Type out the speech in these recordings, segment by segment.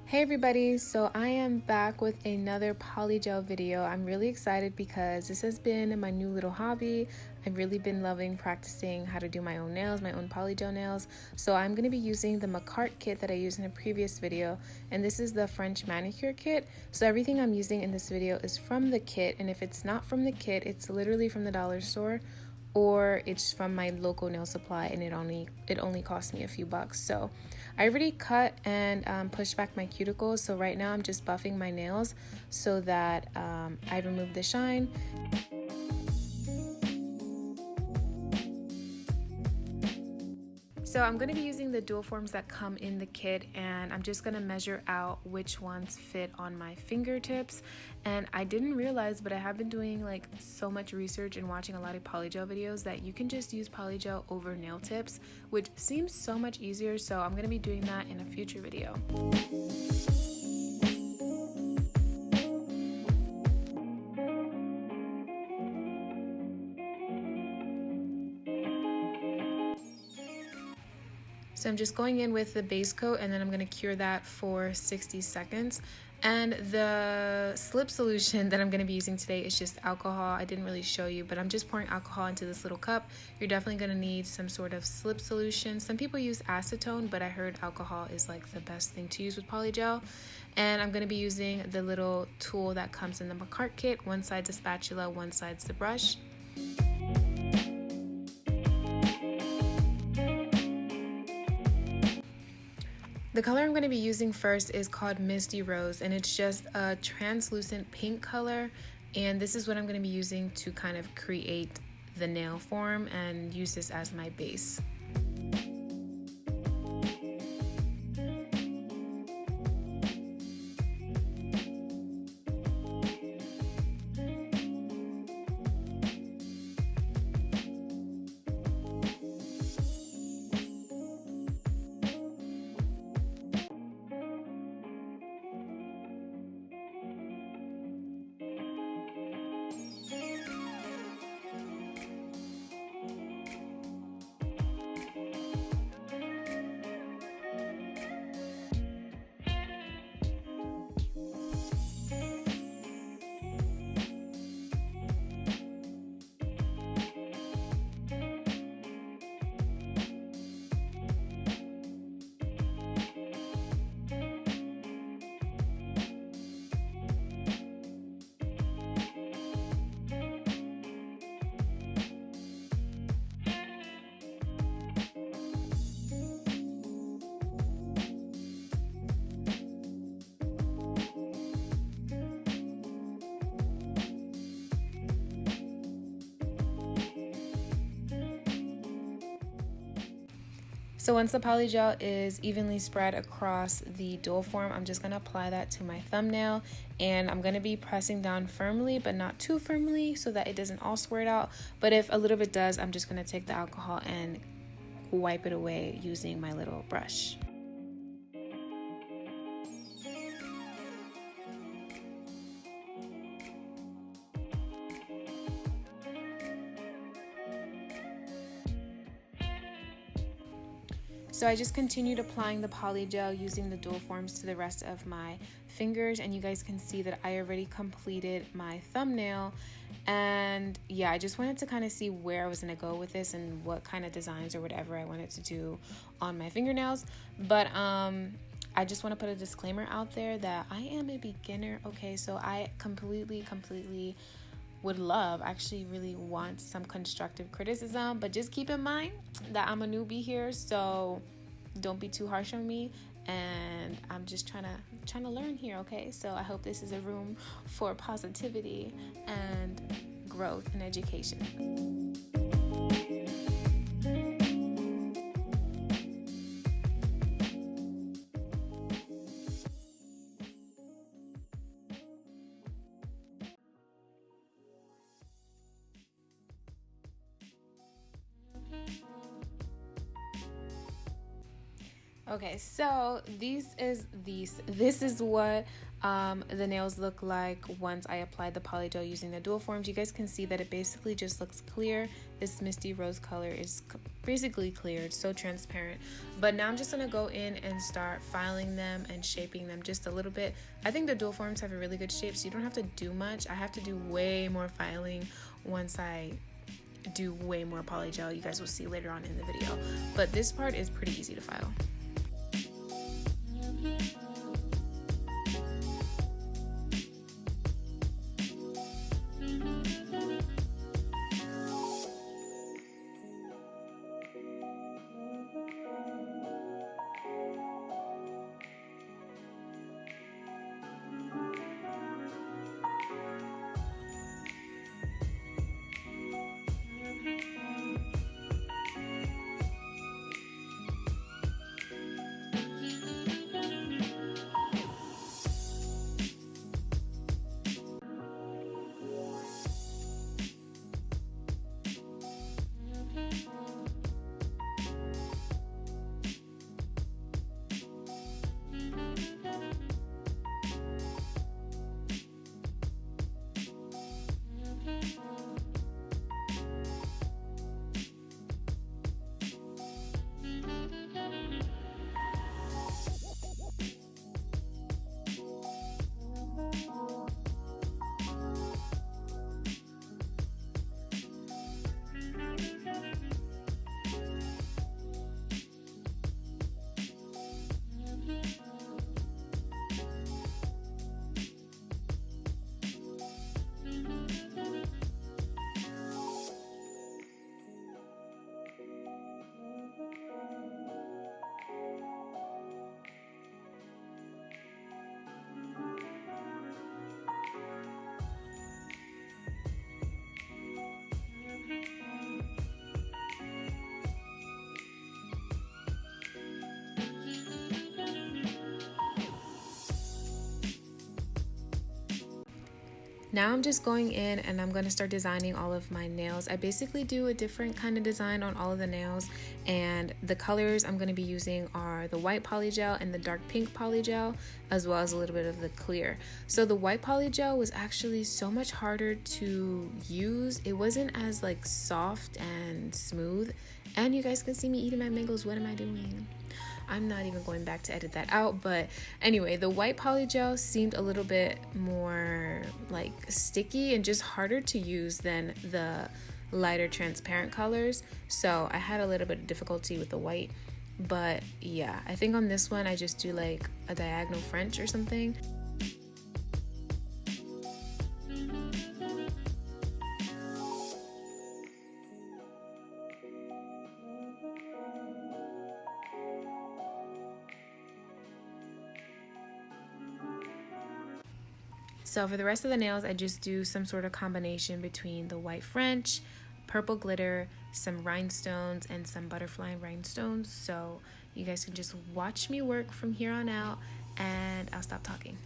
Hey everybody, so I am back with another polygel video. I'm really excited because this has been my new little hobby. I've really been loving practicing how to do my own nails, my own polygel nails. So I'm going to be using the Makartt kit that I used in a previous video, and this is the French manicure kit. So everything I'm using in this video is from the kit, and if it's not from the kit, it's literally from the dollar store, or it's from my local nail supply, and it only cost me a few bucks. So I already cut and pushed back my cuticles, so right now I'm just buffing my nails so that I remove the shine. So I'm going to be using the dual forms that come in the kit, and I'm just going to measure out which ones fit on my fingertips. And I didn't realize, but I have been doing like so much research and watching a lot of polygel videos that you can just use polygel over nail tips, which seems so much easier. So I'm going to be doing that in a future video. So I'm just going in with the base coat, and then I'm going to cure that for 60 seconds. And the slip solution that I'm going to be using today is just alcohol. I didn't really show you, but I'm just pouring alcohol into this little cup. You're definitely going to need some sort of slip solution. Some people use acetone, but I heard alcohol is like the best thing to use with polygel. And I'm going to be using the little tool that comes in the Makartt kit. One side's a spatula, one side's the brush. The color I'm going to be using first is called Misty Rose, and it's just a translucent pink color, and this is what I'm going to be using to kind of create the nail form and use this as my base. So once the polygel is evenly spread across the dual form, I'm just going to apply that to my thumbnail, and I'm going to be pressing down firmly but not too firmly so that it doesn't all squirt out. But if a little bit does, I'm just going to take the alcohol and wipe it away using my little brush. So I just continued applying the polygel using the dual forms to the rest of my fingers, and you guys can see that I already completed my thumbnail. And yeah, I just wanted to kind of see where I was going to go with this and what kind of designs or whatever I wanted to do on my fingernails. But I just want to put a disclaimer out there that I am a beginner, okay? So I completely would love, actually really want some constructive criticism, but just keep in mind that I'm a newbie here, so don't be too harsh on me, and I'm just trying to learn here, okay? So I hope this is a room for positivity and growth and education. Okay, so this is what the nails look like once I applied the polygel using the dual forms. You guys can see that it basically just looks clear. This misty rose color is basically clear. It's so transparent. But now I'm just gonna go in and start filing them and shaping them just a little bit. I think the dual forms have a really good shape, so you don't have to do much. I have to do way more filing once I do way more polygel. You guys will see later on in the video. But this part is pretty easy to file. Now I'm just going in and I'm going to start designing all of my nails. I basically do a different kind of design on all of the nails, and the colors I'm going to be using are the white polygel and the dark pink polygel, as well as a little bit of the clear. So the white polygel was actually so much harder to use. It wasn't as like soft and smooth. And you guys can see me eating my mangoes. What am I doing? I'm not even going back to edit that out. But anyway, the white polygel seemed a little bit more like sticky and just harder to use than the lighter transparent colors. So I had a little bit of difficulty with the white. But yeah, I think on this one I just do like a diagonal French or something. So for the rest of the nails, I just do some sort of combination between the white French, purple glitter, some rhinestones, and some butterfly rhinestones. So you guys can just watch me work from here on out, and I'll stop talking.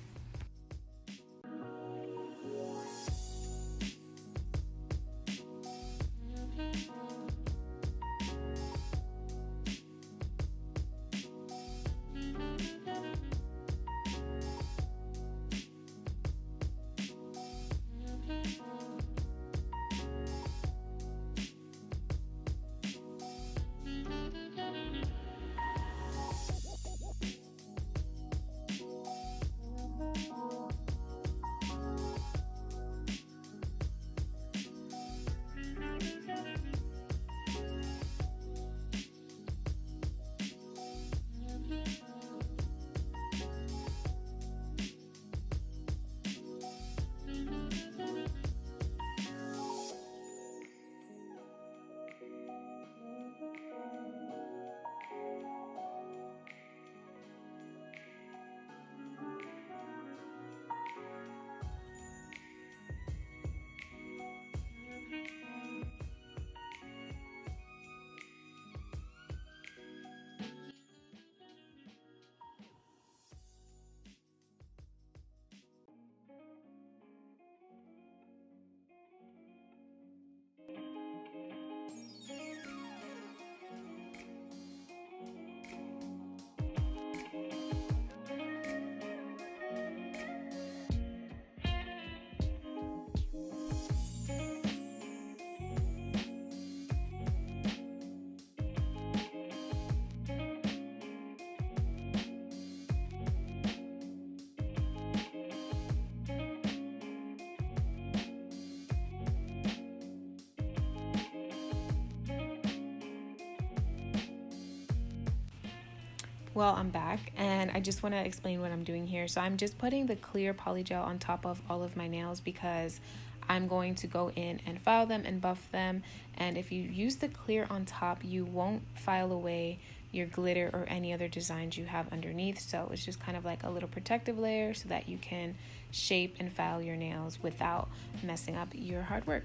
Well, I'm back and I just want to explain what I'm doing here. So I'm just putting the clear polygel on top of all of my nails because I'm going to go in and file them and buff them. And if you use the clear on top, you won't file away your glitter or any other designs you have underneath. So it's just kind of like a little protective layer so that you can shape and file your nails without messing up your hard work.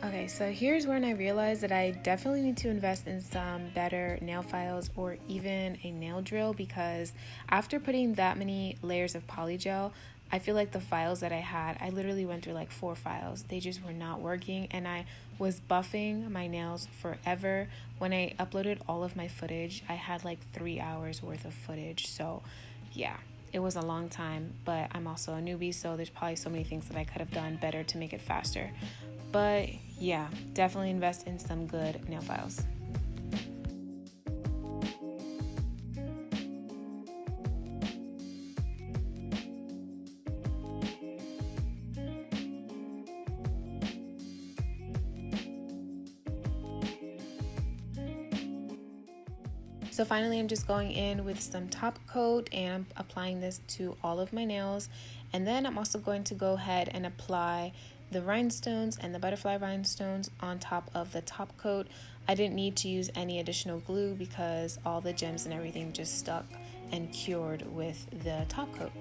Okay, so here's when I realized that I definitely need to invest in some better nail files or even a nail drill, because after putting that many layers of polygel, I feel like the files that I had, I literally went through like 4 files. They just were not working and I was buffing my nails forever. When I uploaded all of my footage, I had like 3 hours worth of footage. So yeah, it was a long time, but I'm also a newbie, so there's probably so many things that I could have done better to make it faster. But yeah, definitely invest in some good nail files. So finally, I'm just going in with some top coat and I'm applying this to all of my nails. And then I'm also going to go ahead and apply the rhinestones and the butterfly rhinestones on top of the top coat. I didn't need to use any additional glue because all the gems and everything just stuck and cured with the top coat.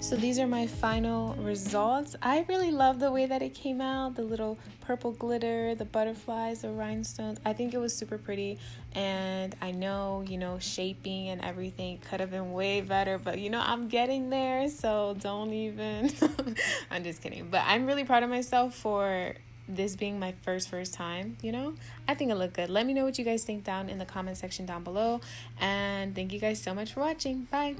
So these are my final results. I really love the way that it came out, the little purple glitter, the butterflies, the rhinestones. I think it was super pretty, and I know, shaping and everything could have been way better, but I'm getting there, so don't even. I'm just kidding, but I'm really proud of myself for this being my first time. I think it looked good. Let me know what you guys think down in the comment section down below, and thank you guys so much for watching. Bye.